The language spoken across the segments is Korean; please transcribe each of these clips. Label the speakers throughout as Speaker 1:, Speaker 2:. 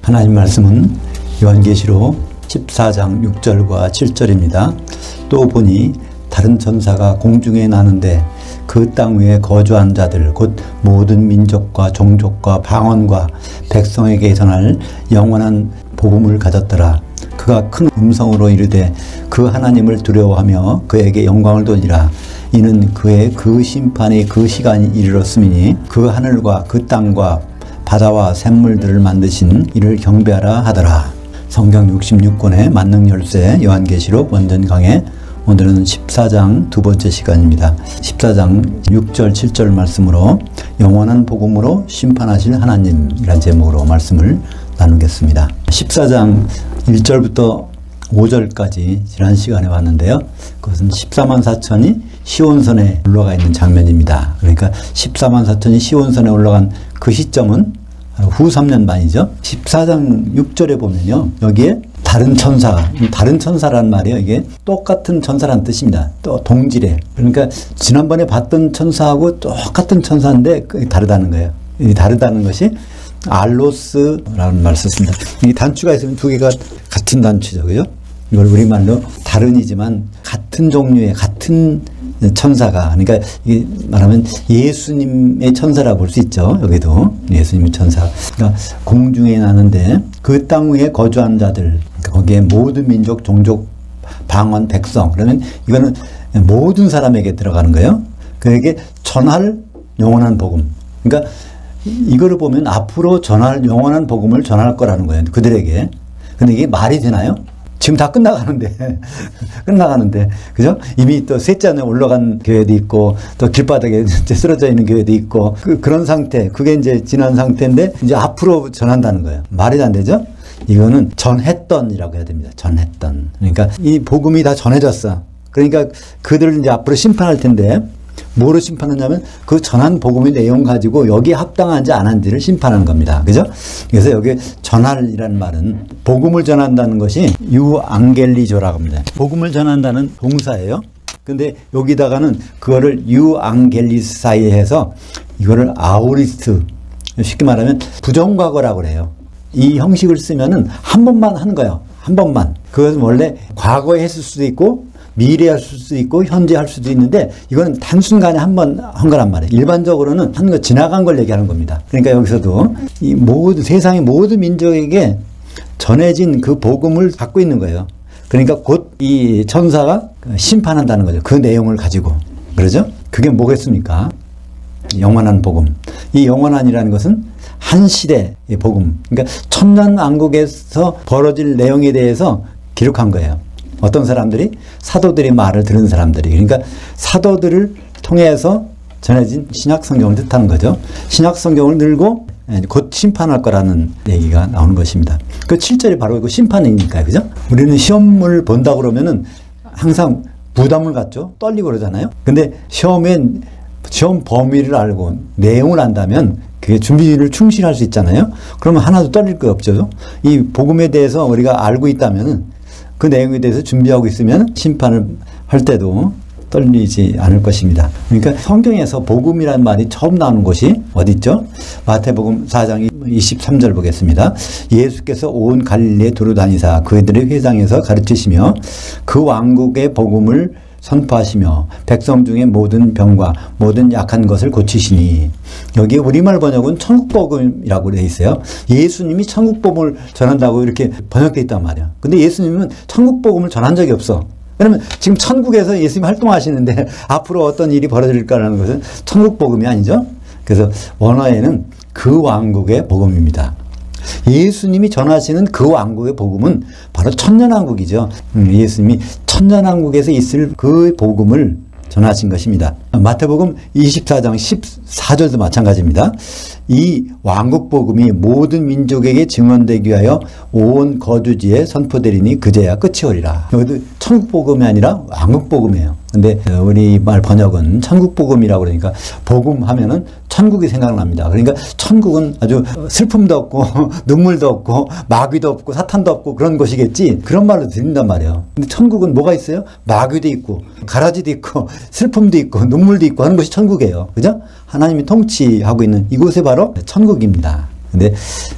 Speaker 1: 하나님 말씀은 요한계시록 14장 6절과 7절입니다. 또 보니 다른 천사가 공중에 나는데 그 땅 위에 거주한 자들 곧 모든 민족과 종족과 방언과 백성에게 전할 영원한 복음을 가졌더라. 그가 큰 음성으로 이르되 그 하나님을 두려워하며 그에게 영광을 돌리라. 이는 그의 그 심판의 그 시간이 이르렀음이니 그 하늘과 그 땅과 바다와 샘물들을 만드신 이를 경배하라 하더라. 성경 66권의 만능 열쇠 요한계시록 원전 강해, 오늘은 14장 두 번째 시간입니다. 14장 6절 7절 말씀으로 영원한 복음으로 심판하실 하나님이란 제목으로 말씀을 나누겠습니다. 14장 1절부터 5절까지 지난 시간에 왔는데요. 그것은 14만 4천이 시온산에 올라가 있는 장면입니다. 그러니까 14만 4천이 시온산에 올라간 그 시점은 후 3년 만이죠. 14장 6절에 보면요. 여기에 다른 천사란 말이에요. 이게 똑같은 천사란 뜻입니다. 또 동질에. 그러니까 지난번에 봤던 천사하고 똑같은 천사인데 다르다는 거예요. 이 다르다는 것이 알로스라는 말을 썼습니다. 이 단추가 있으면 두 개가 같은 단추죠. 그죠? 이걸 우리말로 다른이지만 같은 종류의 같은 천사가, 그러니까 이게 말하면 예수님의 천사라 볼 수 있죠. 여기도 예수님의 천사. 그러니까 공중에 나는데 그 땅 위에 거주한 자들, 그러니까 거기에 모든 민족, 종족, 방언, 백성. 그러면 이거는 모든 사람에게 들어가는 거예요. 그에게 전할 영원한 복음. 그러니까 이거를 보면 앞으로 전할 영원한 복음을 전할 거라는 거예요. 그들에게. 근데 이게 말이 되나요? 지금 다 끝나가는데 그죠? 이미 또 셋째 안에 올라간 교회도 있고 또 길바닥에 쓰러져 있는 교회도 있고 그런 상태, 그게 이제 지난 상태인데 이제 앞으로 전한다는 거예요. 말이 안 되죠? 이거는 전했던이라고 해야 됩니다. 전했던. 그러니까 이 복음이 다 전해졌어. 그러니까 그들을 이제 앞으로 심판할 텐데 뭐로 심판하냐면 그 전한 복음의 내용 가지고 여기에 합당한지 안 한지를 심판하는 겁니다. 그죠? 그래서 여기 전할이라는 말은 복음을 전한다는 것이 유앙겔리조라고 합니다. 복음을 전한다는 동사예요. 근데 여기다가는 그거를 유앙겔리사이에 해서 이거를 아오리스트, 쉽게 말하면 부정과거라고 그래요. 이 형식을 쓰면은 한 번만 하는 거예요. 한 번만. 그것은 원래 과거에 했을 수도 있고 미래에 할 수도 있고 현재 할 수도 있는데 이거는 단순간에 한 번 한 거란 말이에요. 일반적으로는 한 거 지나간 걸 얘기하는 겁니다. 그러니까 여기서도 이 모든 세상의 모든 민족에게 전해진 그 복음을 갖고 있는 거예요. 그러니까 곧 이 천사가 심판한다는 거죠. 그 내용을 가지고. 그러죠? 그게 뭐겠습니까? 영원한 복음. 이 영원한이라는 것은 한 시대의 복음. 그러니까 천년왕국에서 벌어질 내용에 대해서 기록한 거예요. 어떤 사람들이? 사도들의 말을 들은 사람들이. 그러니까 사도들을 통해서 전해진 신약성경을 뜻하는 거죠. 신약성경을 들고 곧 심판할 거라는 얘기가 나오는 것입니다. 그 7절이 바로 그 심판이니까요. 그죠? 우리는 시험을 본다고 그러면은 항상 부담을 갖죠. 떨리고 그러잖아요. 근데 시험 범위를 알고 내용을 안다면 그게 준비를 충실할 수 있잖아요. 그러면 하나도 떨릴 거 없죠. 이 복음에 대해서 우리가 알고 있다면은 그 내용에 대해서 준비하고 있으면 심판을 할 때도 떨리지 않을 것입니다. 그러니까 성경에서 복음이라는 말이 처음 나오는 곳이 어디 있죠? 마태복음 4장 23절 보겠습니다. 예수께서 온 갈릴리에 두루 다니사 그들의 회당에서 가르치시며 그 왕국의 복음을 선포하시며 백성 중에 모든 병과 모든 약한 것을 고치시니, 여기에 우리말 번역은 천국복음이라고 되어 있어요. 예수님이 천국복음을 전한다고 이렇게 번역되어 있단 말이야. 근데 예수님은 천국복음을 전한 적이 없어. 왜냐면 지금 천국에서 예수님이 활동하시는데 앞으로 어떤 일이 벌어질까라는 것은 천국복음이 아니죠. 그래서 원어에는 그 왕국의 복음입니다. 예수님이 전하시는 그 왕국의 복음은 바로 천년왕국이죠. 예수님이 천년왕국에서 있을 그 복음을 전하신 것입니다. 마태복음 24장 14절도 마찬가지입니다. 이 왕국 복음이 모든 민족에게 증언되기 위하여 온 거주지에 선포되리니 그제야 끝이 오리라. 여기도 천국 복음이 아니라 왕국 복음이에요. 근데 우리 말 번역은 천국 복음이라고 그러니까 복음 하면은 천국이 생각납니다. 그러니까 천국은 아주 슬픔도 없고 눈물도 없고 마귀도 없고 사탄도 없고 그런 곳이겠지, 그런 말로 들린단 말이에요. 근데 천국은 뭐가 있어요? 마귀도 있고 가라지도 있고 슬픔도 있고 눈물도 있고 하는 것이 천국이에요. 그죠? 하나님이 통치하고 있는 이곳에 바로 천국입니다. 근데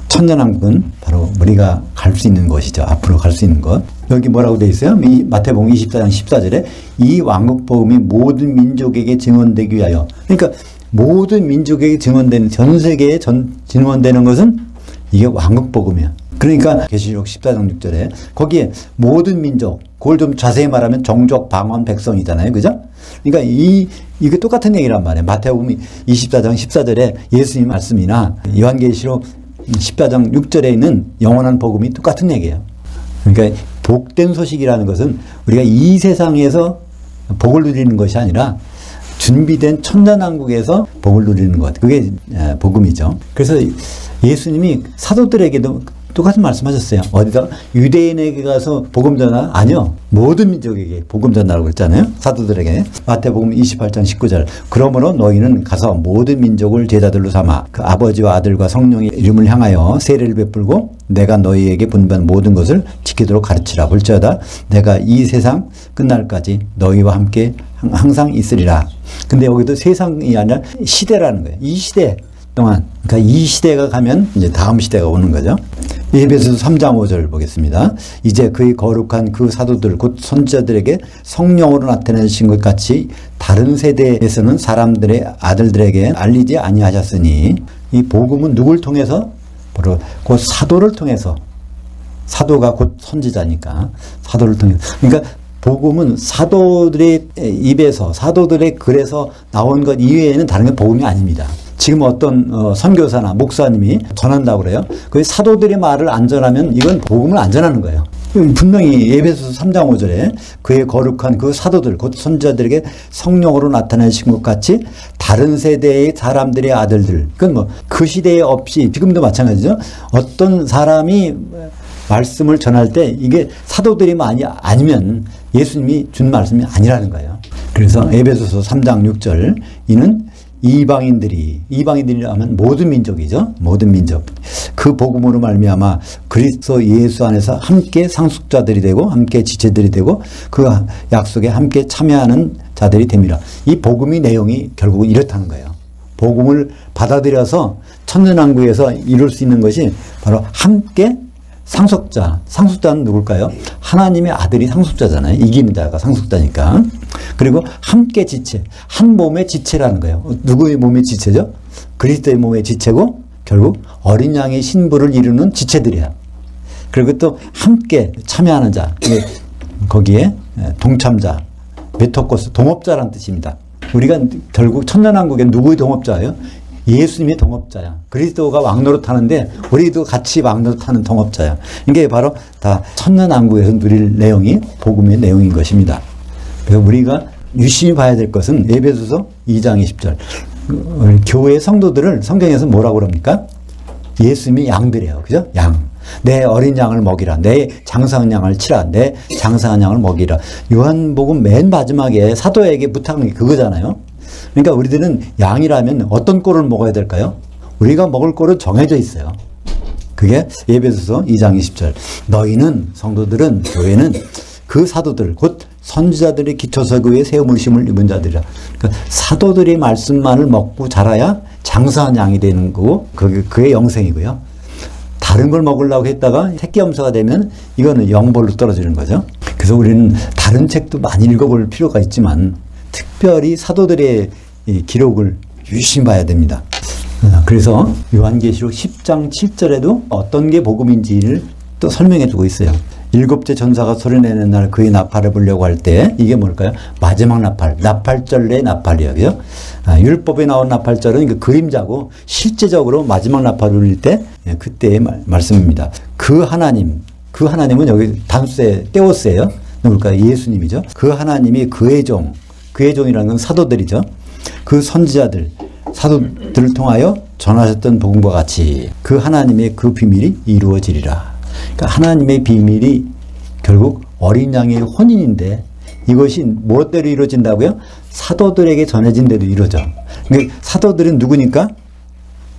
Speaker 1: 천년왕국은 바로 우리가 갈 수 있는 것이죠. 앞으로 갈 수 있는 것. 여기 뭐라고 되어 있어요? 이 마태복음 24장 14절에 이 왕국 복음이 모든 민족에게 증언되기 위하여. 그러니까 모든 민족에게 증언되는, 전 세계에 증언되는 것은 이게 왕국 복음이야. 그러니까 계시록 14장 6절에 거기에 모든 민족, 그걸 좀 자세히 말하면 종족, 방언, 백성이잖아요. 그죠? 그러니까 이게 똑같은 얘기란 말이에요. 마태복음 24장 14절에 예수님 말씀이나 요한계시록 14장 6절에 있는 영원한 복음이 똑같은 얘기예요. 그러니까 복된 소식이라는 것은 우리가 이 세상에서 복을 누리는 것이 아니라 준비된 천년왕국에서 복을 누리는 것. 그게 복음이죠. 그래서 예수님이 사도들에게도 똑같은 말씀하셨어요. 어디다 유대인에게 가서 복음 전하? 아니요. 모든 민족에게 복음 전하라고 그랬잖아요. 사도들에게. 마태복음 28장 19절. 그러므로 너희는 가서 모든 민족을 제자들로 삼아 그 아버지와 아들과 성령의 이름을 향하여 세례를 베풀고 내가 너희에게 분부한 모든 것을 지키도록 가르치라. 볼지어다 내가 이 세상 끝날까지 너희와 함께 항상 있으리라. 근데 여기도 세상이 아니라 시대라는 거예요. 이 시대 동안. 그러니까 이 시대가 가면 이제 다음 시대가 오는 거죠. 에베소서 3장 5절 보겠습니다. 이제 그의 거룩한 그 사도들 곧 선지자들에게 성령으로 나타내신 것 같이 다른 세대에서는 사람들의 아들들에게 알리지 아니하셨으니 이 복음은 누굴 통해서? 바로 곧 사도를 통해서. 사도가 곧 선지자니까 사도를 통해서. 그러니까 복음은 사도들의 입에서 사도들의 글에서 나온 것 이외에는 다른 게 복음이 아닙니다. 지금 어떤 선교사나 목사님이 전한다고 그래요. 그 사도들의 말을 안 전하면 이건 복음을 안 전하는 거예요. 분명히 에베소서 3장 5절에 그의 거룩한 그 사도들 곧 선지자들에게 성령으로 나타내신 것 같이 다른 세대의 사람들의 아들들, 그건 뭐 그 시대에 없이 지금도 마찬가지죠. 어떤 사람이 말씀을 전할 때 이게 사도들이 아니면 예수님이 준 말씀이 아니라는 거예요. 그래서 에베소서 3장 6절 이는 이방인들이 하면 모든 민족이죠. 모든 민족. 그 복음으로 말미암아 그리스도 예수 안에서 함께 상속자들이 되고 함께 지체들이 되고 그 약속에 함께 참여하는 자들이 됩니다. 이 복음의 내용이 결국은 이렇다는 거예요. 복음을 받아들여서 천년왕국에서 이룰 수 있는 것이 바로 함께 상속자. 상속자는 누굴까요? 하나님의 아들이 상속자잖아요. 이기는 자가 상속자니까. 그리고 함께 지체. 한 몸의 지체라는 거예요. 누구의 몸의 지체죠? 그리스도의 몸의 지체고 결국 어린 양의 신부를 이루는 지체들이야. 그리고 또 함께 참여하는 자. 거기에 동참자. 메토코스, 동업자라는 뜻입니다. 우리가 결국 천년왕국에 누구의 동업자예요? 예수님의 동업자야. 그리스도가 왕노릇하는데 우리도 같이 왕노릇하는 동업자야. 이게 바로 다 천년왕국에서 누릴 내용이 복음의 내용인 것입니다. 그래서 우리가 유심히 봐야 될 것은 에베소서 2장 20절. 교회 성도들을 성경에서 뭐라고 그럽니까? 예수님이 양들이에요. 그죠? 양. 내 어린 양을 먹이라. 내 장사한 양을 치라. 내 장사한 양을 먹이라. 요한복음 맨 마지막에 사도에게 부탁한 게 그거잖아요. 그러니까 우리들은 양이라면 어떤 꼴을 먹어야 될까요? 우리가 먹을 꼴은 정해져 있어요. 그게 에베소서 2장 20절. 너희는 성도들은 교회는 그 사도들 곧 선지자들의 기초서구에 세움을 심을 입은 자들이라. 그러니까 사도들의 말씀만을 먹고 자라야 장사한 양이 되는 거고 그게 영생이고요. 다른 걸 먹으려고 했다가 새끼염소가 되면 이거는 영벌로 떨어지는 거죠. 그래서 우리는 다른 책도 많이 읽어볼 필요가 있지만 특별히 사도들의 이 기록을 유심히 봐야 됩니다. 그래서 요한계시록 10장 7절에도 어떤 게 복음인지를 또 설명해 주고 있어요. 일곱째 전사가 소리내는 날 그의 나팔을 불려고 할 때 이게 뭘까요? 마지막 나팔, 나팔절의 나팔이에요. 그죠? 율법에 나온 나팔절은 그 그림자고 실제적으로 마지막 나팔을 울릴 때 그때의 말씀입니다. 그 하나님은 여기 단수에 떼오스예요. 누굴까요? 예수님이죠. 그 하나님이 그의 종이라는 건 사도들이죠. 그 선지자들, 사도들을 통하여 전하셨던 복음과 같이 그 하나님의 그 비밀이 이루어지리라. 그러니까 하나님의 비밀이 결국 어린 양의 혼인인데 이것이 무엇대로 이루어진다고요? 사도들에게 전해진 대로 이루어져. 그러니까 사도들은 누구니까?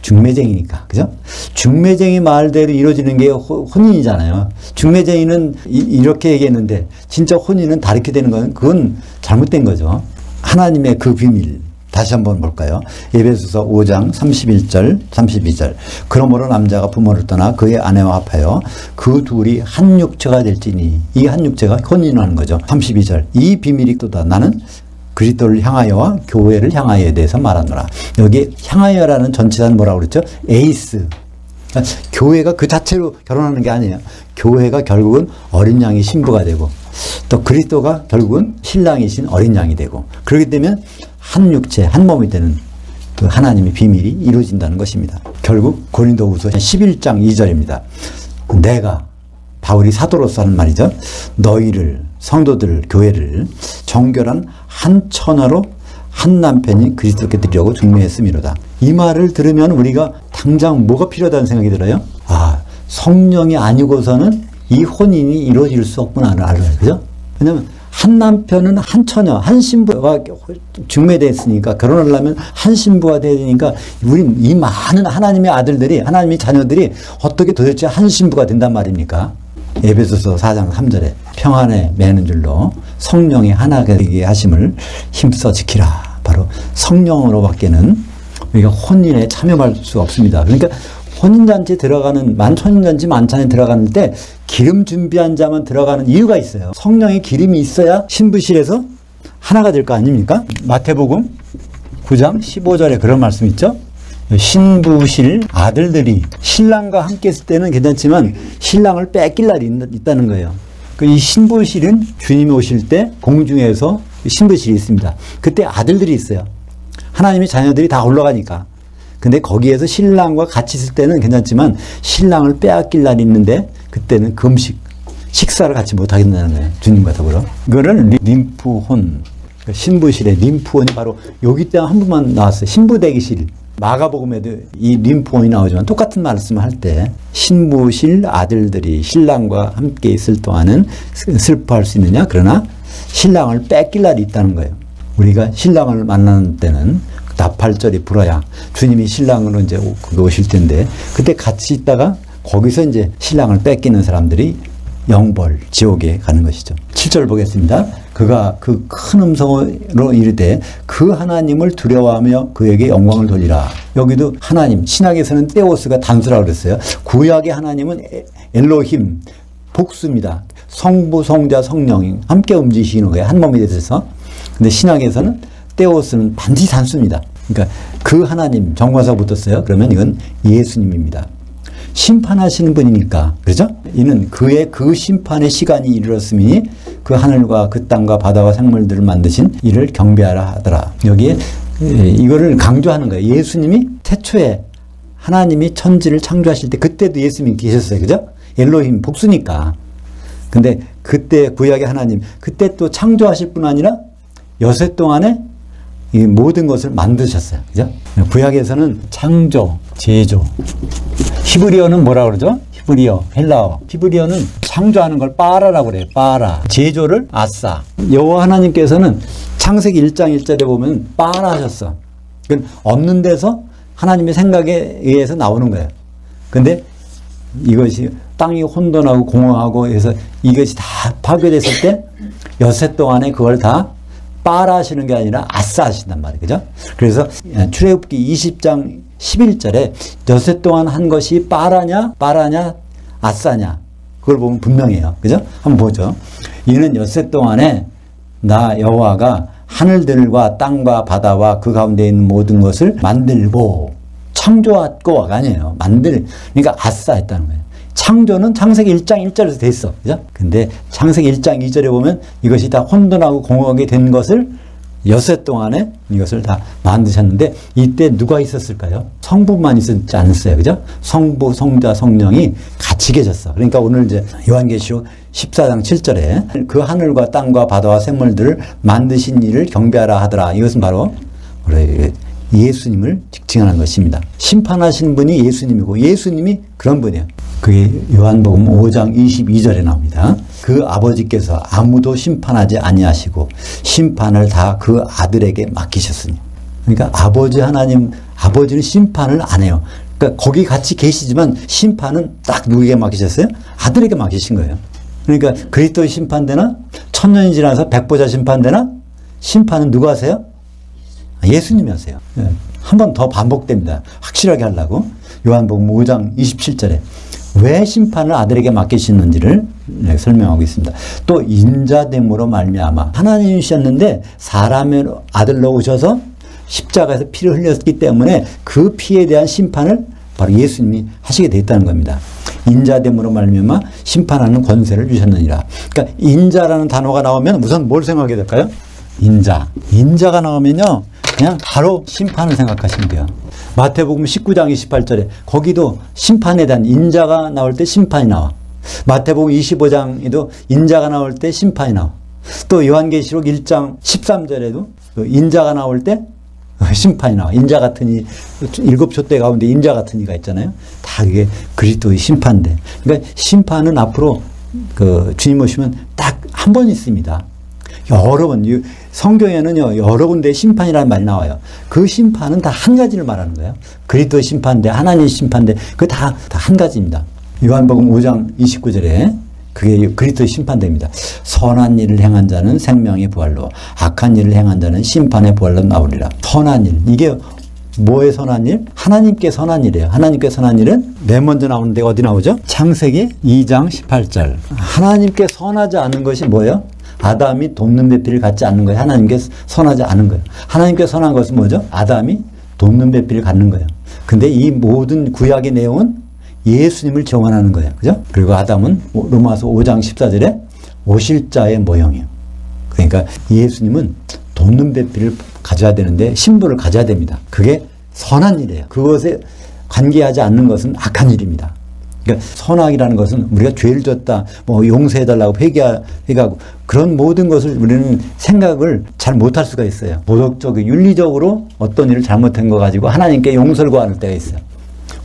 Speaker 1: 중매쟁이니까. 그죠? 중매쟁이 말대로 이루어지는 게 혼인이잖아요. 중매쟁이는 이렇게 얘기했는데 진짜 혼인은 다르게 되는 건 그건 잘못된 거죠. 하나님의 그 비밀, 다시 한번 볼까요? 에베소서 5장 31절, 32절. 그러므로 남자가 부모를 떠나 그의 아내와 합하여 그 둘이 한 육체가 될지니, 이 한 육체가 혼인하는 거죠. 32절. 이 비밀이 또다. 나는 그리스도를 향하여와 교회를 향하여에 대해서 말하노라. 여기 향하여라는 전치사는 뭐라고 그랬죠? 에이스. 그러니까 교회가 그 자체로 결혼하는 게 아니에요. 교회가 결국은 어린 양이 신부가 되고, 또 그리스도가 결국은 신랑이신 어린 양이 되고, 그렇게 되면 한 육체, 한 몸이 되는 그 하나님의 비밀이 이루어진다는 것입니다. 결국 고린도후서 11장 2절입니다. 내가, 바울이 사도로서 하는 말이죠. 너희를, 성도들, 교회를 정결한 한 처녀로 한 남편이 그리스도께 드리려고 중매했음이로다. 이 말을 들으면 우리가 당장 뭐가 필요하다는 생각이 들어요? 아, 성령이 아니고서는 이 혼인이 이루어질 수 없구나를 알아요. 그죠? 왜냐면 한 남편은 한 처녀, 한 신부가 중매됐으니까, 결혼하려면 한 신부가 돼야 되니까, 우리 이 많은 하나님의 아들들이, 하나님의 자녀들이 어떻게 도대체 한 신부가 된단 말입니까? 에베소서 4장 3절에 평안에 매는 줄로 성령이 하나가 되게 하심을 힘써 지키라. 바로 성령으로밖에는 우리가 혼인에 참여할 수 없습니다. 그러니까 혼인잔치에 들어가는, 혼인잔치 만찬에 들어가는 때 기름 준비한 자만 들어가는 이유가 있어요. 성령의 기름이 있어야 신부실에서 하나가 될 거 아닙니까? 마태복음 9장 15절에 그런 말씀 있죠? 신부실 아들들이 신랑과 함께 있을 때는 괜찮지만 신랑을 뺏길 날이 있다는 거예요. 이 신부실은 주님이 오실 때 공중에서 신부실이 있습니다. 그때 아들들이 있어요. 하나님의 자녀들이 다 올라가니까. 근데 거기에서 신랑과 같이 있을 때는 괜찮지만 신랑을 빼앗길 날이 있는데 그때는 금식, 식사를 같이 못 하겠다는 거예요. 주님과 더불어. 이거를 림프혼, 신부실의 림프혼이 바로 여기 때 한 번만 나왔어요. 신부 대기실. 마가복음에도 이 림프혼이 나오지만 똑같은 말씀을 할 때 신부실 아들들이 신랑과 함께 있을 동안은 슬퍼할 수 있느냐? 그러나 신랑을 뺏길 날이 있다는 거예요. 우리가 신랑을 만나는 때는 나팔절이 불어야 주님이 신랑으로 이제 오실 텐데, 그때 같이 있다가 거기서 이제 신랑을 뺏기는 사람들이 영벌, 지옥에 가는 것이죠. 7절 보겠습니다. 그가 그 큰 음성으로 이르되 그 하나님을 두려워하며 그에게 영광을 돌리라. 여기도 하나님, 신약에서는 테오스가 단수라고 그랬어요. 구약의 하나님은 엘로힘, 복수입니다. 성부, 성자, 성령이 함께 움직이시는 거예요. 한 몸이 되셔서. 근데 신약에서는 테오스는 반드시 단수입니다. 그러니까 그 하나님, 정관사 붙었어요. 그러면 이건 예수님입니다. 심판하시는 분이니까, 그렇죠? 이는 그의 그 심판의 시간이 이르렀으니 그 하늘과 그 땅과 바다와 생물들을 만드신 이를 경배하라 하더라. 여기에 이거를 강조하는 거예요. 예수님이 태초에 하나님이 천지를 창조하실 때 그때도 예수님이 계셨어요. 그죠? 엘로힘, 복수니까. 근데 그때 구약의 하나님, 그때 또 창조하실 뿐 아니라 여세 동안에 이 모든 것을 만드셨어요. 그죠? 구약에서는 창조, 제조. 히브리어는 뭐라 그러죠? 히브리어, 헬라어. 히브리어는 창조하는 걸 빠라라고 그래요. 빠라. 제조를 아싸. 여호와 하나님께서는 창세기 1장 1절에 보면 빠라 하셨어. 그건 없는 데서 하나님의 생각에 의해서 나오는 거예요. 근데 이것이 땅이 혼돈하고 공허하고 해서 이것이 다 파괴됐을 때 여세 동안에 그걸 다 빠라 하시는 게 아니라 아싸 하신단 말이에요. 그죠? 그래서 출애굽기 20장 11절에 여세 동안 한 것이 빠라냐 아싸냐, 그걸 보면 분명해요. 그죠? 한번 보죠. 이는 여세 동안에 나 여호와가 하늘들과 땅과 바다와 그 가운데 있는 모든 것을 만들고 창조했고가 아니에요. 그러니까 아싸 했다는 거예요. 창조는 창세기 1장 1절에서 돼 있어. 그죠? 근데 창세기 1장 2절에 보면 이것이 다 혼돈하고 공허하게 된 것을 여세 동안에 이것을 다 만드셨는데, 이때 누가 있었을까요? 성부만 있었지 않았어요. 그죠? 성부, 성자, 성령이 같이 계셨어. 그러니까 오늘 이제 요한계시록 14장 7절에 그 하늘과 땅과 바다와 생물들을 만드신 이를 경배하라 하더라. 이것은 바로 예수님을 직칭하는 것입니다. 심판하시는 분이 예수님이고 예수님이 그런 분이에요. 그게 요한복음 5장 22절에 나옵니다. 그 아버지께서 아무도 심판하지 아니하시고 심판을 다 그 아들에게 맡기셨으니. 그러니까 아버지 하나님, 아버지는 심판을 안 해요. 그러니까 거기 같이 계시지만 심판은 딱 누구에게 맡기셨어요? 아들에게 맡기신 거예요. 그러니까 그리스도의 심판되나? 천년이 지나서 백보자 심판되나? 심판은 누가 하세요? 예수님이 하세요. 한 번 더 반복됩니다. 확실하게 하려고. 요한복음 5장 27절에 왜 심판을 아들에게 맡기시는지를 설명하고 있습니다. 또 인자됨으로 말미암아 하나님이셨는데 사람의 아들로 오셔서 십자가에서 피를 흘렸기 때문에 그 피에 대한 심판을 바로 예수님이 하시게 됐다는 겁니다. 인자됨으로 말미암아 심판하는 권세를 주셨느니라. 그러니까 인자라는 단어가 나오면 우선 뭘 생각하게 될까요? 인자가 나오면요 그냥 바로 심판을 생각하시면 돼요. 마태복음 19장 28절에 거기도 심판에 대한 인자가 나올 때 심판이 나와. 마태복음 25장에도 인자가 나올 때 심판이 나와. 또 요한계시록 1장 13절에도 인자가 나올 때 심판이 나와. 인자 같은 이 일곱 촛대 가운데 인자 같은 이가 있잖아요. 다 이게 그리스도의 심판대. 그러니까 심판은 앞으로 그 주님 오시면 딱 한 번 있습니다. 여러 번, 성경에는요, 여러 군데 심판이라는 말이 나와요. 그 심판은 다 한 가지를 말하는 거예요. 그리스도의 심판대, 하나님의 심판대, 그게 다 한 가지입니다. 요한복음 5장 29절에 그게 그리스도의 심판대입니다. 선한 일을 행한 자는 생명의 부활로, 악한 일을 행한 자는 심판의 부활로 나오리라. 선한 일, 이게 뭐의 선한 일? 하나님께 선한 일이에요. 하나님께 선한 일은 맨 먼저 나오는 데가 어디 나오죠? 창세기 2장 18절. 하나님께 선하지 않은 것이 뭐예요? 아담이 돕는 배필을 갖지 않는 거예요. 하나님께 선하지 않은 거예요. 하나님께 선한 것은 뭐죠? 아담이 돕는 배필을 갖는 거예요. 근데 이 모든 구약의 내용은 예수님을 정언하는 거예요. 그죠? 그리고 아담은 로마서 5장 14절에 오실 자의 모형이에요. 그러니까 예수님은 돕는 배필을 가져야 되는데 신부를 가져야 됩니다. 그게 선한 일이에요. 그것에 관계하지 않는 것은 악한 일입니다. 그러니까 선악이라는 것은 우리가 죄를 졌다, 뭐 용서해달라고 회개하고 그런 모든 것을 우리는 생각을 잘 못할 수가 있어요. 도덕적, 윤리적으로 어떤 일을 잘못한 거 가지고 하나님께 용서를 구하는 때가 있어요.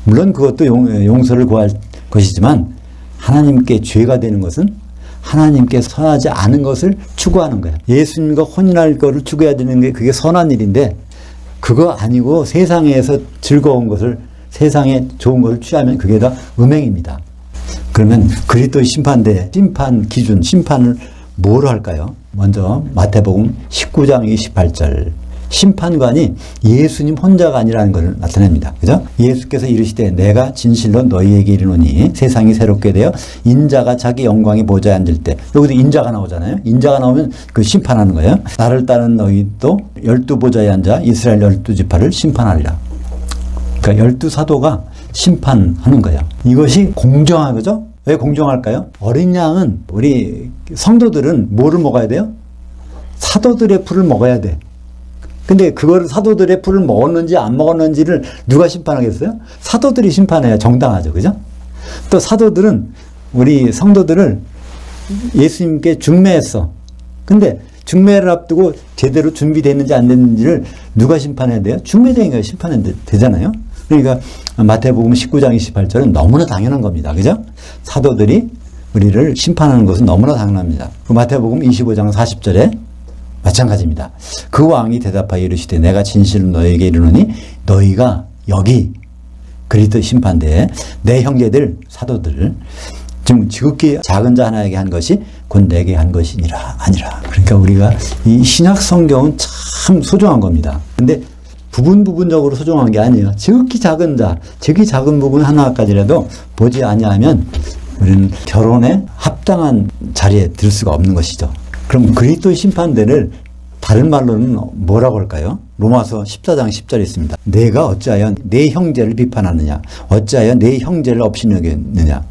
Speaker 1: 물론 그것도 용서를 구할 것이지만 하나님께 죄가 되는 것은 하나님께 선하지 않은 것을 추구하는 거예요. 예수님과 혼인할 것을 추구해야 되는 게 그게 선한 일인데 그거 아니고 세상에서 즐거운 것을 세상에 좋은 것을 취하면 그게 다 음행입니다. 그러면 그리스도의 심판대, 심판 기준, 심판을 뭐로 할까요? 먼저 마태복음 19장 28절. 심판관이 예수님 혼자가 아니라는 것을 나타냅니다. 그죠? 예수께서 이르시되 내가 진실로 너희에게 이르노니 세상이 새롭게 되어 인자가 자기 영광의 보좌에 앉을 때, 여기도 인자가 나오잖아요. 인자가 나오면 그 심판하는 거예요. 나를 따르는 너희도 12보좌에 앉아 이스라엘 12지파를 심판하리라. 그러니까 12사도가 심판하는 거예요. 이것이 공정한 거죠? 왜 공정할까요? 어린 양은 우리 성도들은 뭐를 먹어야 돼요? 사도들의 풀을 먹어야 돼. 근데 그거를 사도들의 풀을 먹었는지 안 먹었는지를 누가 심판하겠어요? 사도들이 심판해야 정당하죠. 그죠? 또 사도들은 우리 성도들을 예수님께 중매했어. 근데 중매를 앞두고 제대로 준비됐는지 안 됐는지를 누가 심판해야 돼요? 중매자가 심판해야 되잖아요. 그러니까 마태복음 19장 28절은 너무나 당연한 겁니다. 그죠? 사도들이 우리를 심판하는 것은 너무나 당연합니다. 그 마태복음 25장 40절에 마찬가지입니다. 그 왕이 대답하여 이르시되 내가 진실로 너에게 이르노니 너희가 여기 그리스도 심판대에 내 형제들 사도들 지금 지극히 작은 자 하나에게 한 것이 곧 내게 한 것이니라 아니라. 그러니까 우리가 이 신약 성경은 참 소중한 겁니다. 근데 부분적으로 소중한 게 아니에요. 지극히 작은 자, 지극히 작은 부분 하나까지라도 보지 아니하면 우리는 결혼에 합당한 자리에 들 수가 없는 것이죠. 그럼 그리스도의 심판대를 다른 말로는 뭐라고 할까요? 로마서 14장 10절에 있습니다. 내가 어찌하여 내 형제를 비판하느냐? 어찌하여 내 형제를 업신여기느냐?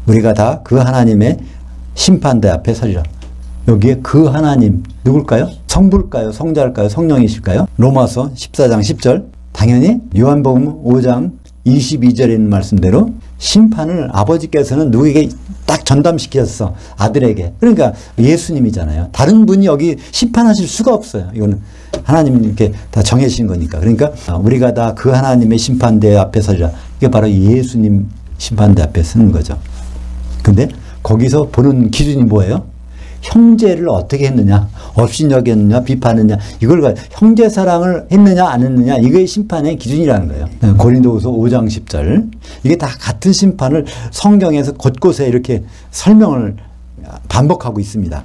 Speaker 1: 우리가 다 그 하나님의 심판대 앞에 서리라. 여기에 그 하나님 누굴까요? 성부일까요? 성자일까요? 성령이실까요? 로마서 14장 10절. 당연히 요한복음 5장 22절에 있는 말씀대로 심판을 아버지께서는 누구에게 딱 전담시켰어. 아들에게. 그러니까 예수님이잖아요. 다른 분이 여기 심판하실 수가 없어요. 이거는 하나님께 다 정해진 거니까. 그러니까 우리가 다 그 하나님의 심판대 앞에 서리라. 이게 바로 예수님 심판대 앞에 서는 거죠. 근데 거기서 보는 기준이 뭐예요? 형제를 어떻게 했느냐, 업신여겼느냐, 비판했느냐, 이걸 형제 사랑을 했느냐 안 했느냐, 이게 심판의 기준이라는 거예요. 고린도후서 5장 10절. 이게 다 같은 심판을 성경에서 곳곳에 이렇게 설명을 반복하고 있습니다.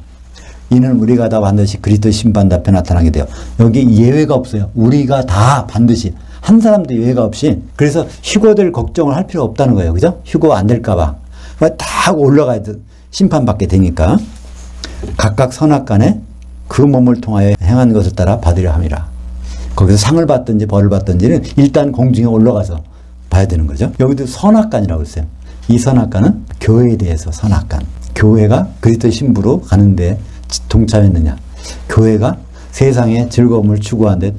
Speaker 1: 이는 우리가 다 반드시 그리스도 심판 앞에 나타나게 돼요. 여기 예외가 없어요. 우리가 다 반드시 한 사람도 예외가 없이. 그래서 휴거될 걱정을 할 필요 없다는 거예요. 그죠? 휴거 안 될까 봐. 다 올라가야 돼. 심판받게 되니까. 각각 선악간에 그 몸을 통하여 행한 것을 따라 받으려 함이라. 거기서 상을 받든지 벌을 받든지는 일단 공중에 올라가서 봐야 되는 거죠. 여기도 선악간이라고 했어요. 이 선악간은 교회에 대해서 선악간. 교회가 그리스도 신부로 가는데 동참했느냐, 교회가 세상의 즐거움을 추구하는 데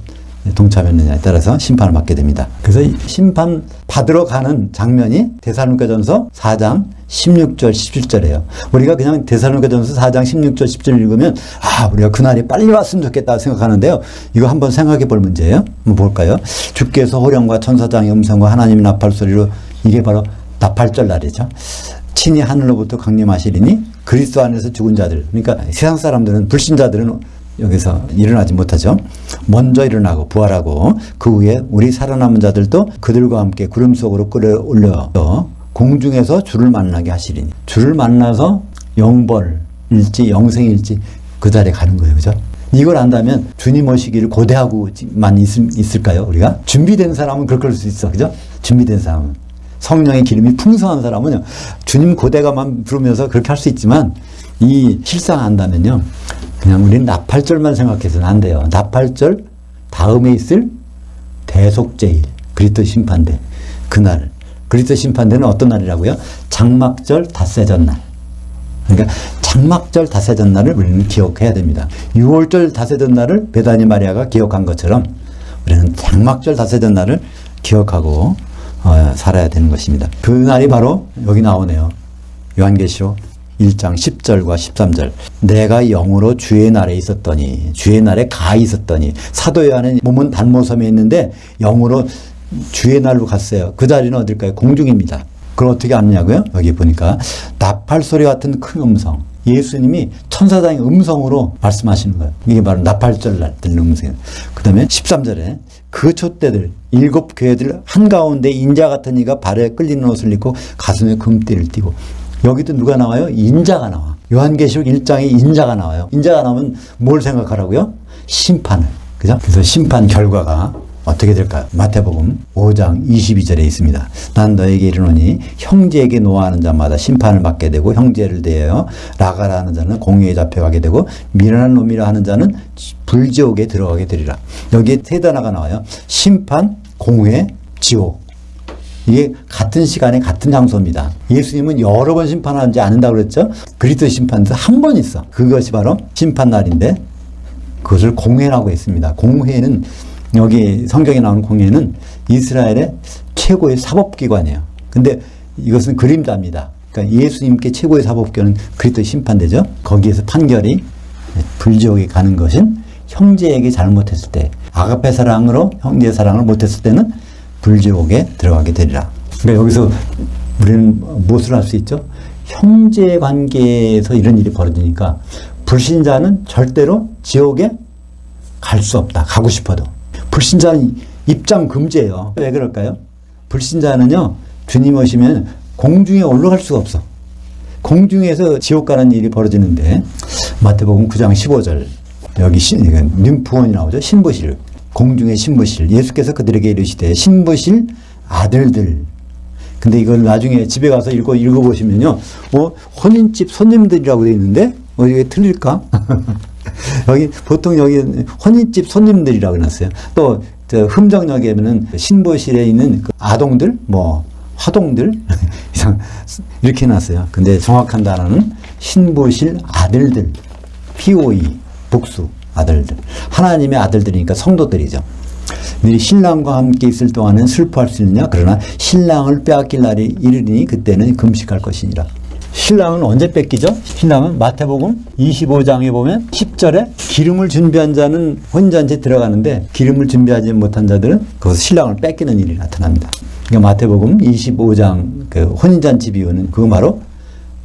Speaker 1: 동참했느냐에 따라서 심판을 받게 됩니다. 그래서 심판 받으러 가는 장면이 데살로니가전서 4장 16절 17절이에요. 우리가 그냥 데살로니가전서 4장 16절 17절 읽으면 우리가 그날이 빨리 왔으면 좋겠다 생각하는데요. 이거 한번 생각해 볼 문제예요. 한번 볼까요? 주께서 호령과 천사장의 음성과 하나님의 나팔 소리로, 이게 바로 나팔절 날이죠. 친히 하늘로부터 강림하시리니 그리스도 안에서 죽은 자들, 그러니까 세상 사람들은, 불신자들은 여기서 일어나지 못하죠. 먼저 일어나고 부활하고 그 후에 우리 살아남은 자들도 그들과 함께 구름 속으로 끌어올려 공중에서 주를 만나게 하시리니, 주를 만나서 영벌일지 영생일지 그 자리에 가는 거예요. 그죠? 이걸 안다면 주님 오시기를 고대하고만 있을까요? 우리가? 준비된 사람은 그럴 수 있어. 그죠? 준비된 사람은. 성령의 기름이 풍성한 사람은 주님 고대가만 부르면서 그렇게 할 수 있지만, 이 실상 안다면요, 그냥 우리는 나팔절만 생각해서는 안 돼요. 나팔절 다음에 있을 대속제일, 그리스도 심판대, 그날. 그리스도 심판대는 어떤 날이라고요? 장막절 닷새전날. 그러니까 장막절 닷새전날을 우리는 기억해야 됩니다. 6월절 닷새전날을 베다니 마리아가 기억한 것처럼 우리는 장막절 닷새전날을 기억하고 살아야 되는 것입니다. 그날이 바로 여기 나오네요. 요한계시록 1장 10절과 13절. 내가 영으로 주의 날에 있었더니, 주의 날에 가 있었더니, 사도 요한은 몸은 단모섬에 있는데 영으로 주의 날로 갔어요. 그 자리는 어딜까요? 공중입니다. 그걸 어떻게 아느냐고요? 여기 보니까 나팔 소리 같은 큰 음성, 예수님이 천사장의 음성으로 말씀하시는 거예요. 이게 바로 나팔절 날 들리는 음성이에요. 그 다음에 13절에 그 촛대들 7 교회들 한가운데 인자 같은 이가 발에 끌리는 옷을 입고 가슴에 금띠를 띠고. 여기도 누가 나와요? 인자가 나와. 요한계시록 1장에 인자가 나와요. 인자가 나오면 뭘 생각하라고요? 심판을. 그죠? 그래서 심판 결과가 어떻게 될까요? 마태복음 5장 22절에 있습니다. 난 너에게 이르노니 형제에게 노하는 자마다 심판을 받게 되고, 형제를 대하여 라가라 하는 자는 공회에 잡혀가게 되고, 미련한 놈이라 하는 자는 불지옥에 들어가게 되리라. 여기에 세 단어가 나와요. 심판, 공회, 지옥. 이게 같은 시간에 같은 장소입니다. 예수님은 여러 번 심판하지 않는다고 그랬죠? 그리스도 심판도 한 번 있어. 그것이 바로 심판날인데 그것을 공회라고 했습니다. 공회는, 여기 성경에 나오는 공회는 이스라엘의 최고의 사법기관이에요. 근데 이것은 그림자입니다. 그러니까 예수님께 최고의 사법기관은 그리스도 심판대죠. 거기에서 판결이 불지옥에 가는 것은 형제에게 잘못했을 때, 아가페 사랑으로 형제 사랑을 못했을 때는 불지옥에 들어가게 되리라. 그러니까 여기서 우리는 무엇을 할 수 있죠? 형제 관계에서 이런 일이 벌어지니까 불신자는 절대로 지옥에 갈 수 없다. 가고 싶어도. 불신자는 입장 금지예요. 왜 그럴까요? 불신자는요, 주님 오시면 공중에 올라갈 수가 없어. 공중에서 지옥 가는 일이 벌어지는데, 마태복음 9장 15절, 여기 림프원이 나오죠. 신부실. 공중의 신부실. 예수께서 그들에게 이르시되 신부실 아들들. 근데 이걸 나중에 집에 가서 읽어보시면요, 혼인집 손님들이라고 되어 있는데, 이게 틀릴까? 여기, 보통 여기 혼인집 손님들이라고 해놨어요. 또, 흠정역에는 신부실에 있는 그 아동들, 화동들, 이렇게 해놨어요. 근데 정확한 단어는 신부실 아들들. POE, 복수. 아들들. 하나님의 아들들이니까 성도들이죠. 너희 신랑과 함께 있을 동안은 슬퍼할 수 있느냐? 그러나 신랑을 빼앗길 날이 이르리니 그때는 금식할 것이니라. 신랑은 언제 뺏기죠? 신랑은 마태복음 25장에 보면 10절에 기름을 준비한 자는 혼인잔치에 들어가는데, 기름을 준비하지 못한 자들은 거기서 신랑을 뺏기는 일이 나타납니다. 그러니까 마태복음 25장 그 혼인잔치 비유는 그거 바로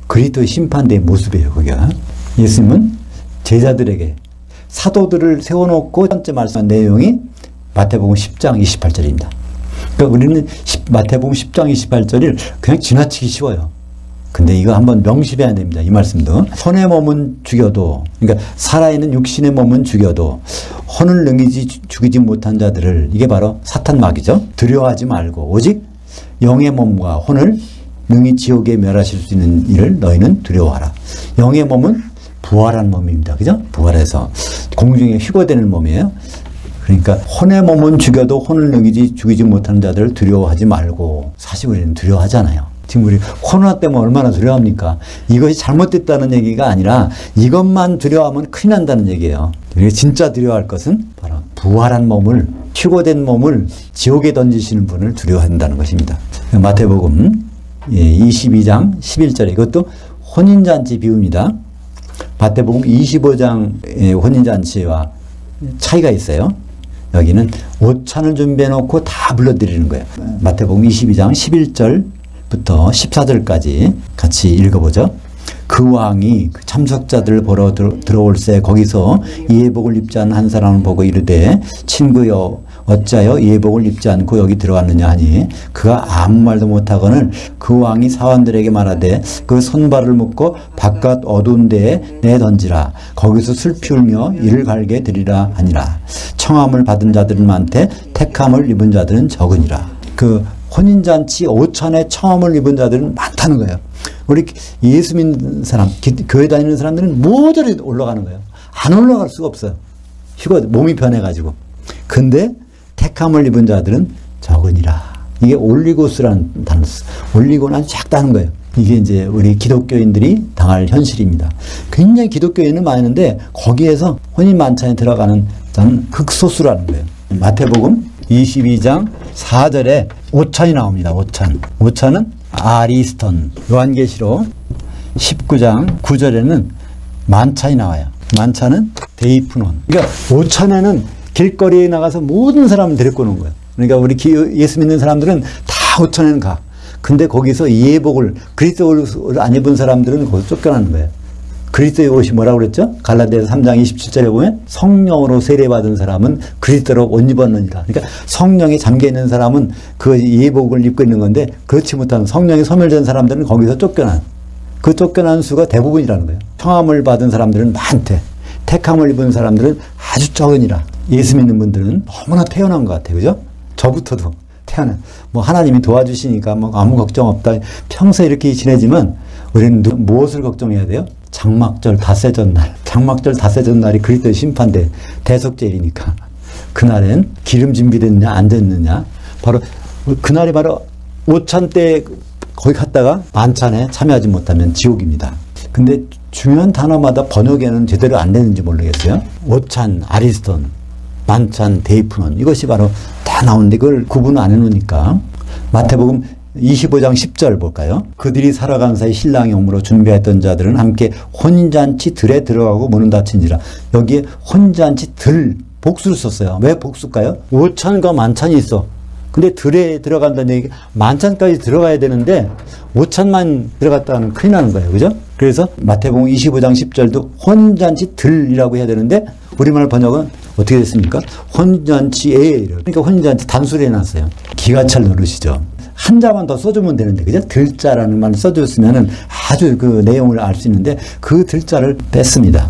Speaker 1: 그리스도의 심판대의 모습이에요. 그게. 예수님은 제자들에게 사도들을 세워놓고 첫 번째 말씀한 내용이 마태복음 10장 28절입니다. 그러니까 우리는 마태복음 10장 28절을 그냥 지나치기 쉬워요. 근데 이거 한번 명심해야 됩니다. 이 말씀도. 혼의 몸은 죽여도, 그러니까 살아있는 육신의 몸은 죽여도 혼을 능히 죽이지 못한 자들을, 이게 바로 사탄마귀죠. 두려워하지 말고 오직 영의 몸과 혼을 능히 지옥에 멸하실 수 있는 일을 너희는 두려워하라. 영의 몸은 부활한 몸입니다. 그죠? 부활해서 공중에 휘고되는 몸이에요. 그러니까 혼의 몸은 죽여도 혼을 능히 죽이지 못하는 자들을 두려워하지 말고. 사실 우리는 두려워하잖아요. 지금 우리 코로나 때문에 얼마나 두려워합니까? 이것이 잘못됐다는 얘기가 아니라 이것만 두려워하면 큰일 난다는 얘기예요. 우리가 진짜 두려워할 것은 바로 부활한 몸을, 휴고된 몸을 지옥에 던지시는 분을 두려워한다는 것입니다. 마태복음 22장 11절에 이것도 혼인잔치 비유입니다. 마태복음 25장의 혼인잔치와 차이가 있어요. 여기는 오찬을 준비해 놓고 다 불러드리는 거예요. 마태복음 22장 11절부터 14절까지 같이 읽어보죠. 그 왕이 참석자들을 보러 들어올새 거기서 예복을 입지 않은 한 사람을 보고 이르되 친구여 어찌하여 예복을 입지 않고 여기 들어왔느냐 하니 그가 아무 말도 못하거늘 그 왕이 사원들에게 말하되 그 손발을 묶고 바깥 어두운 데에 내던지라. 거기서 슬피 울며 이를 갈게 되리라 하니라. 청함을 받은 자들은 많되 택함을 입은 자들은 적으니라. 그 혼인잔치 오찬에 청함을 입은 자들은 많다는 거예요. 우리 예수 믿는 사람, 교회 다니는 사람들은 모조리 올라가는 거예요. 안 올라갈 수가 없어요. 몸이 변해가지고. 근데 택함을 입은 자들은 적으니라. 이게 올리고스라는 단어, 올리고는 아주 작다는 거예요. 이게 이제 우리 기독교인들이 당할 현실입니다. 굉장히 기독교인은 많은데 거기에서 혼인 만찬에 들어가는 자는 극소수라는 거예요. 마태복음 22장 4절에 오찬이 나옵니다. 오찬. 오찬은 아리스톤. 요한계시록 19장 9절에는 만찬이 나와요. 만찬은 데이프논. 그러니까 오찬에는 길거리에 나가서 모든 사람을 데리고 오는 거예요. 그러니까 우리 예수 믿는 사람들은 다 오찬에는 가. 근데 거기서 예복을, 그리스도를 안 입은 사람들은 거기서 쫓겨나는 거예요. 그리스도의 옷이 뭐라고 그랬죠? 갈라디아서 3장 27절에 보면 성령으로 세례받은 사람은 그리스도로 옷 입었느니라. 그러니까 성령이 잠겨있는 사람은 그 예복을 입고 있는 건데 그렇지 못한 성령이 소멸된 사람들은 거기서 쫓겨난, 그 쫓겨난 수가 대부분이라는 거예요. 청함을 받은 사람들은 많대. 택함을 입은 사람들은 아주 적으니라. 예수 믿는 분들은 너무나 태어난 것 같아요. 그죠? 저부터도 태어난. 뭐 하나님이 도와주시니까 뭐 아무 걱정 없다. 평소에 이렇게 지내지만 우리는 무엇을 걱정해야 돼요? 장막절 닷새 전날. 장막절 닷새 전날이 그리스도의 심판대 대속제일이니까. 그날엔 기름 준비됐냐 안 됐느냐. 바로 그날이 바로 오찬 때 거기 갔다가 만찬에 참여하지 못하면 지옥입니다. 근데 중요한 단어마다 번역에는 제대로 안 되는지 모르겠어요. 오찬, 아리스톤, 만찬, 데이프논, 이것이 바로 다 나오는데 그걸 구분 안 해놓으니까. 마태복음 25장 10절 볼까요? 그들이 살아간 사이 신랑이 오므로 준비했던 자들은 함께 혼인잔치 들에 들어가고 문은 닫힌지라. 여기에 혼인잔치 들 복수를 썼어요. 왜 복수일까요? 오찬과 만찬이 있어. 근데 들에 들어간다는 얘기, 만찬까지 들어가야 되는데 오찬만 들어갔다는 큰일 나는 거예요. 그죠? 그래서 마태복음 25장 10절도 혼인잔치 들이라고 해야 되는데 우리말 번역은 어떻게 됐습니까? 혼인잔치에. 그러니까 혼인잔치 단수로 해놨어요. 기가 찰 노릇이죠. 한 자만 더 써주면 되는데, 그죠? 들자라는 말을 써줬으면은 아주 그 내용을 알 수 있는데 그 들자를 뺐습니다.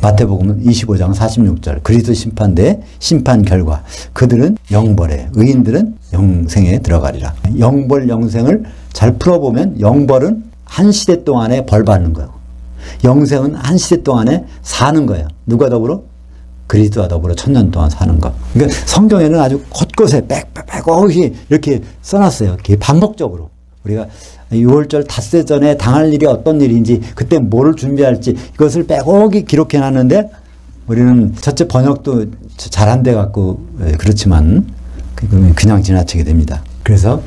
Speaker 1: 마태복음은 25장 46절 그리스도 심판대 심판 결과 그들은 영벌에 의인들은 영생에 들어가리라. 영벌 영생을 잘 풀어보면 영벌은 한 시대 동안에 벌 받는 거예요. 영생은 한 시대 동안에 사는 거예요. 누가 더불어? 그리스도와 더불어 1000년 동안 사는 것. 그러니까 성경에는 아주 곳곳에 빼곡히 이렇게 써놨어요. 반복적으로. 우리가 6월절 닷새 전에 당할 일이 어떤 일인지 그때 뭘 준비할지 이것을 빼곡히 기록해놨는데 우리는 첫째 번역도 잘 안 돼갖고 그렇지만 그냥 지나치게 됩니다. 그래서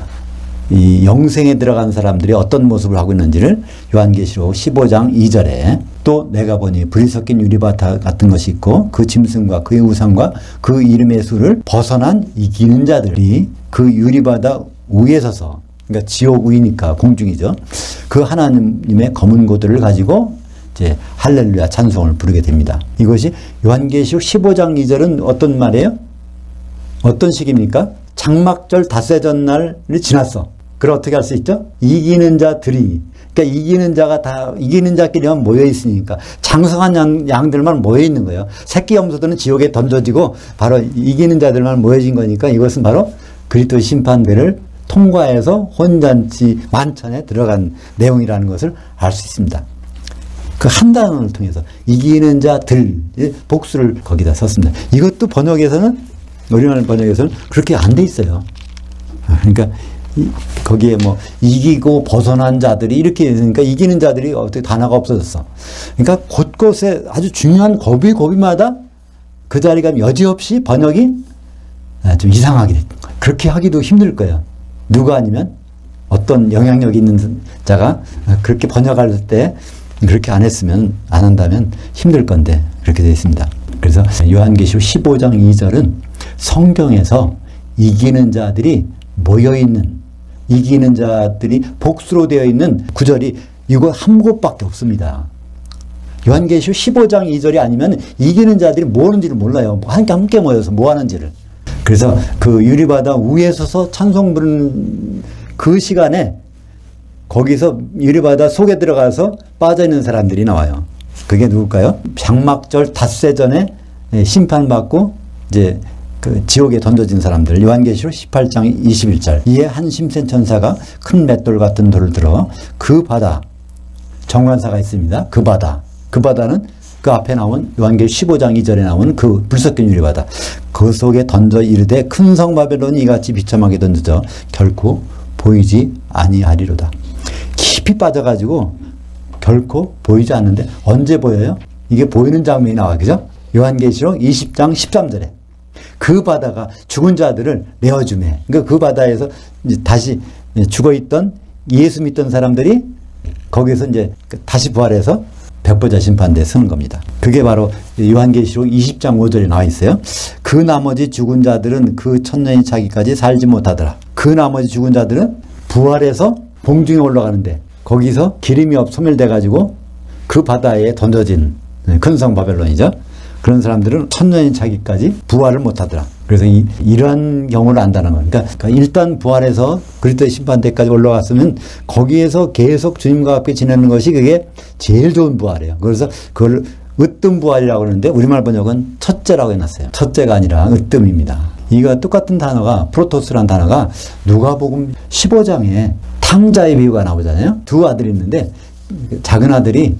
Speaker 1: 이 영생에 들어간 사람들이 어떤 모습을 하고 있는지를 요한계시록 15장 2절에 또 내가 보니 불이 섞인 유리밭 같은 것이 있고 그 짐승과 그의 우상과 그 이름의 수를 벗어난 이기는 자들이 그 유리바다 위에 서서, 그러니까 지옥 위니까 공중이죠. 그 하나님의 검은 고들을 가지고 이제 할렐루야 찬송을 부르게 됩니다. 이것이 요한계시록 15장 2절은 어떤 말이에요? 어떤 시기입니까? 장막절 닷새 전날이 지났어. 그럼 어떻게 할 수 있죠? 이기는 자들이, 그러니까 이기는 자가 다 이기는 자끼리만 모여 있으니까 장성한 양들만 모여 있는 거예요. 새끼 염소들은 지옥에 던져지고 바로 이기는 자들만 모여진 거니까 이것은 바로 그리스도 심판대를 통과해서 혼잔치 완천에 들어간 내용이라는 것을 알 수 있습니다. 그 한 단어를 통해서 이기는 자들 복수를 거기다 썼습니다. 이것도 번역에서는, 우리나라 번역에서는 그렇게 안 돼 있어요. 그러니까 거기에 뭐 이기고 벗어난 자들이 이렇게 있으니까 이기는 자들이 어떻게 단어가 없어졌어. 그러니까 곳곳에 아주 중요한 고비고비마다 그 자리가 여지없이 번역이 좀 이상하게 됐던 거예요. 그렇게 하기도 힘들 거예요. 누가 아니면 어떤 영향력 있는 자가 그렇게 번역할 때 그렇게 안 했으면, 안 한다면 힘들 건데 그렇게 되어 있습니다. 그래서 요한계시록 15장 2절은 성경에서 이기는 자들이 모여있는, 이기는 자들이 복수로 되어 있는 구절이 이거 한 곳밖에 없습니다. 요한계시록 15장 2절이 아니면 이기는 자들이 뭐 하는지를 몰라요. 함께 모여서 뭐 하는지를. 그래서 그 유리바다 위에 서서 찬송 부르는 그 시간에 거기서 유리바다 속에 들어가서 빠져있는 사람들이 나와요. 그게 누굴까요? 장막절 닷새 전에 심판받고 이제 그 지옥에 던져진 사람들. 요한계시록 18장 21절. 이에 한 힘센 천사가 큰 맷돌 같은 돌을 들어 그 바다, 정관사가 있습니다. 그 바다는 그 앞에 나온 요한계시록 15장 2절에 나온 그 불섞인 유리바다. 그 속에 던져 이르되 큰 성 바벨론이 이같이 비참하게 던져져 결코 보이지 아니하리로다. 깊이 빠져가지고 결코 보이지 않는데 언제 보여요? 이게 보이는 장면이 나와요. 그죠? 요한계시록 20장 13절에 그 바다가 죽은 자들을 내어주매. 그러니까 그 바다에서 이제 다시 죽어있던 예수 믿던 사람들이 거기서 이제 다시 부활해서 백보자 심판대에 서는 겁니다. 그게 바로 요한계시록 20장 5절에 나와 있어요. 그 나머지 죽은 자들은 그 천년이 차기까지 살지 못하더라. 그 나머지 죽은 자들은 부활해서 공중에 올라가는데 거기서 기름이 소멸돼 가지고 그 바다에 던져진 큰 성 바벨론이죠. 그런 사람들은 천년이 차기까지 부활을 못하더라. 그래서 이러한 경우를 안다는 겁니다. 그러니까 일단 부활해서 그리스도의 심판대까지 올라갔으면 거기에서 계속 주님과 함께 지내는 것이 그게 제일 좋은 부활이에요. 그래서 그걸 으뜸 부활이라고 그러는데 우리말 번역은 첫째라고 해놨어요. 첫째가 아니라 으뜸입니다. 이거 똑같은 단어가 프로토스라는 단어가 누가복음 15장에 탕자의 비유가 나오잖아요. 두 아들이 있는데 작은 아들이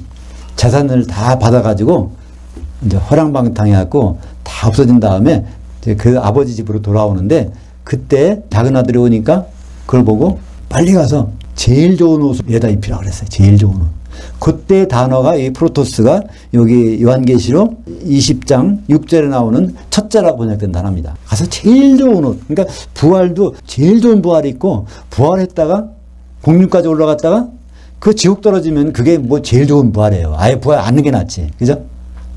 Speaker 1: 재산을 다 받아가지고 이제 허랑방탕해갖고 다 없어진 다음에 그 아버지 집으로 돌아오는데 그때 작은 아들이 오니까 그걸 보고 빨리 가서 제일 좋은 옷을 얘다 입히라고 그랬어요. 제일 좋은 옷. 그때 단어가 이 프로토스가 여기 요한계시록 20장 6절에 나오는 첫째라고 번역된 단어입니다. 가서 제일 좋은 옷. 그러니까 부활도 제일 좋은 부활이 있고 부활했다가 공중까지 올라갔다가 그 지옥 떨어지면 그게 뭐 제일 좋은 부활이에요. 아예 부활 안 하는 게 낫지. 그죠?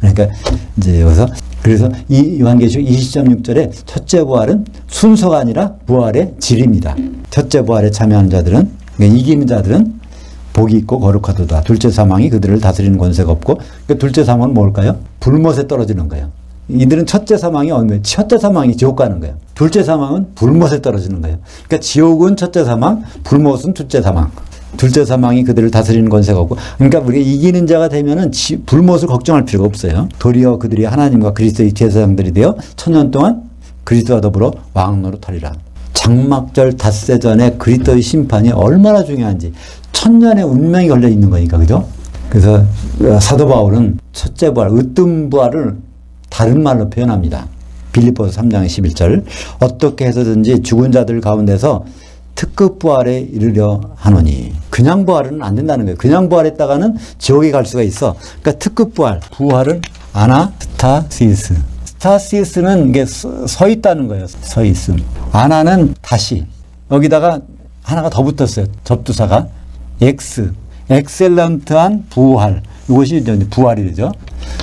Speaker 1: 그러니까 이제 여기서 그래서 이 요한계시록 20.6절에 첫째 부활은 순서가 아니라 부활의 질입니다. 첫째 부활에 참여하는 자들은, 그러니까 이기는 자들은 복이 있고 거룩하도다. 둘째 사망이 그들을 다스리는 권세가 없고, 그러니까 둘째 사망은 뭘까요? 불못에 떨어지는 거예요. 이들은 첫째 사망이 어느, 첫째 사망이 지옥 가는 거예요. 둘째 사망은 불못에 떨어지는 거예요. 그러니까 지옥은 첫째 사망, 불못은 둘째 사망. 둘째 사망이 그들을 다스리는 권세가 없고, 그러니까 우리가 이기는 자가 되면은 불못을 걱정할 필요가 없어요. 도리어 그들이 하나님과 그리스도의 제사장들이 되어 천년 동안 그리스도와 더불어 왕 노릇하리라. 장막절 닷새 전에 그리스도의 심판이 얼마나 중요한지, 천년의 운명이 걸려 있는 거니까, 그죠? 그래서 사도 바울은 첫째 부활, 으뜸 부활을 다른 말로 표현합니다. 빌립보서 3장 11절. 어떻게 해서든지 죽은 자들 가운데서 특급 부활에 이르려 하노니. 그냥 부활은 안 된다는 거예요. 그냥 부활했다가는 지옥에 갈 수가 있어. 그러니까 특급 부활. 부활은 아나스타시스. 스타시스는 이게 서 있다는 거예요. 서 있음. 아나는 다시. 여기다가 하나가 더 붙었어요. 접두사가. 엑셀런트한 부활. 이것이 이제 부활이죠.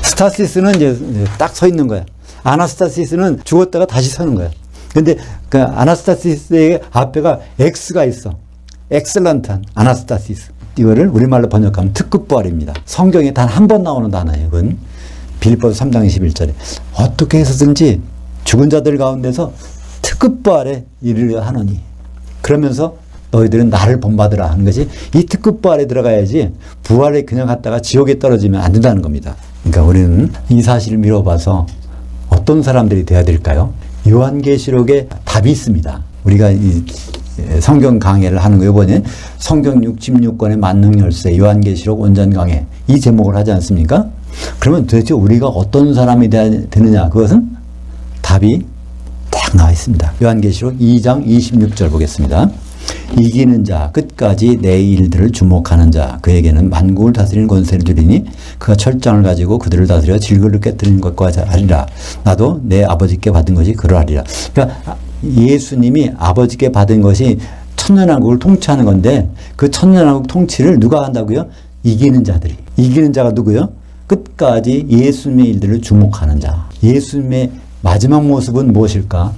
Speaker 1: 스타시스는 이제 딱 서 있는 거예요. 아나스타시스는 죽었다가 다시 서는 거예요. 근데 그 아나스타시스의 앞에가 X가 있어. 엑셀런트한 아나스타시스. 이거를 우리말로 번역하면 특급 부활입니다. 성경에 단 한 번 나오는 단어예요. 이건 빌립보서 3장 21절에 어떻게 해서든지 죽은 자들 가운데서 특급 부활에 이르려 하노니. 그러면서 너희들은 나를 본받으라 하는 것이 이 특급 부활에 들어가야지 부활에 그냥 갔다가 지옥에 떨어지면 안 된다는 겁니다. 그러니까 우리는 이 사실을 미뤄봐서 어떤 사람들이 되어야 될까요? 요한계시록에 답이 있습니다. 우리가 이 성경 강해를 하는 거 이번에 성경 66권의 만능 열쇠 요한계시록 온전 강해 이 제목을 하지 않습니까? 그러면 도대체 우리가 어떤 사람이 되느냐 그것은 답이 딱 나와 있습니다. 요한계시록 2장 26절 보겠습니다. 이기는 자 끝까지 내 일들을 주목하는 자 그에게는 만국을 다스리는 권세를 주리니 그가 철장을 가지고 그들을 다스려 질그를 깨뜨리는 것과 하리라. 나도 내 아버지께 받은 것이 그러하리라. 그러니까 예수님이 아버지께 받은 것이 천년왕국을 통치하는 건데 그 천년왕국 통치를 누가 한다고요? 이기는 자들이. 이기는 자가 누구요? 끝까지 예수님의 일들을 주목하는 자. 예수님의 마지막 모습은 무엇일까?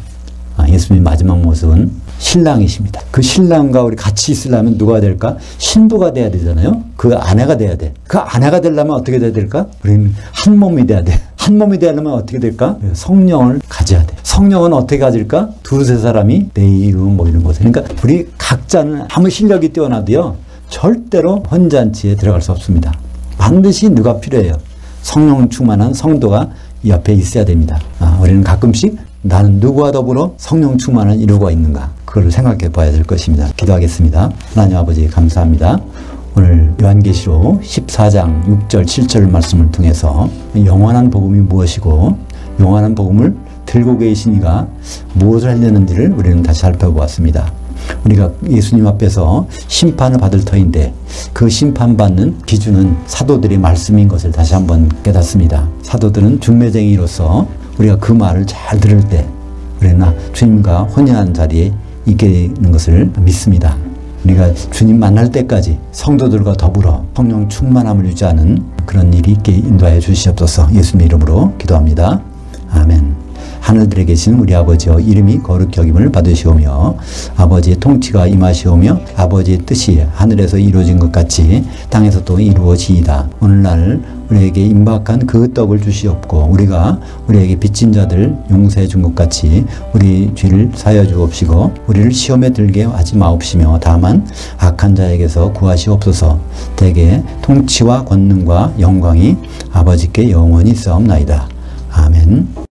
Speaker 1: 예수님의 마지막 모습은 신랑이십니다. 그 신랑과 우리 같이 있으려면 누가 될까? 신부가 돼야 되잖아요. 그 아내가 돼야 돼. 그 아내가 되려면 어떻게 돼야 될까? 우리는 한 몸이 돼야 돼. 한 몸이 되려면 어떻게 될까? 성령을 가져야 돼. 성령은 어떻게 가질까? 두세 사람이 내 이름을 모이는 곳에. 그러니까 우리 각자는 아무 실력이 뛰어나도요. 절대로 혼잔치에 들어갈 수 없습니다. 반드시 누가 필요해요? 성령 충만한 성도가 옆에 있어야 됩니다. 우리는 가끔씩 나는 누구와 더불어 성령 충만을 이루고 있는가? 그걸 생각해 봐야 될 것입니다. 기도하겠습니다. 하나님 아버지 감사합니다. 오늘 요한계시록 14장 6절 7절 말씀을 통해서 영원한 복음이 무엇이고 영원한 복음을 들고 계신 이가 무엇을 하려는지를 우리는 다시 살펴보았습니다. 우리가 예수님 앞에서 심판을 받을 터인데 그 심판받는 기준은 사도들의 말씀인 것을 다시 한번 깨닫습니다. 사도들은 중매쟁이로서 우리가 그 말을 잘 들을 때 우리는 주님과 혼연한 자리에 있게 되는 것을 믿습니다. 우리가 주님 만날 때까지 성도들과 더불어 성령 충만함을 유지하는 그런 일이 있게 인도하여 주시옵소서. 예수님의 이름으로 기도합니다. 아멘. 하늘들에 계신 우리 아버지여 이름이 거룩히 여김을 받으시오며 아버지의 통치가 임하시오며 아버지의 뜻이 하늘에서 이루어진 것 같이 땅에서도 이루어지이다. 오늘날 우리에게 임박한 그 떡을 주시옵고 우리가 우리에게 빚진 자들 용서해 준 것 같이 우리 죄를 사여 주옵시고 우리를 시험에 들게 하지 마옵시며 다만 악한 자에게서 구하시옵소서. 대개 통치와 권능과 영광이 아버지께 영원히 있사옵나이다. 아멘.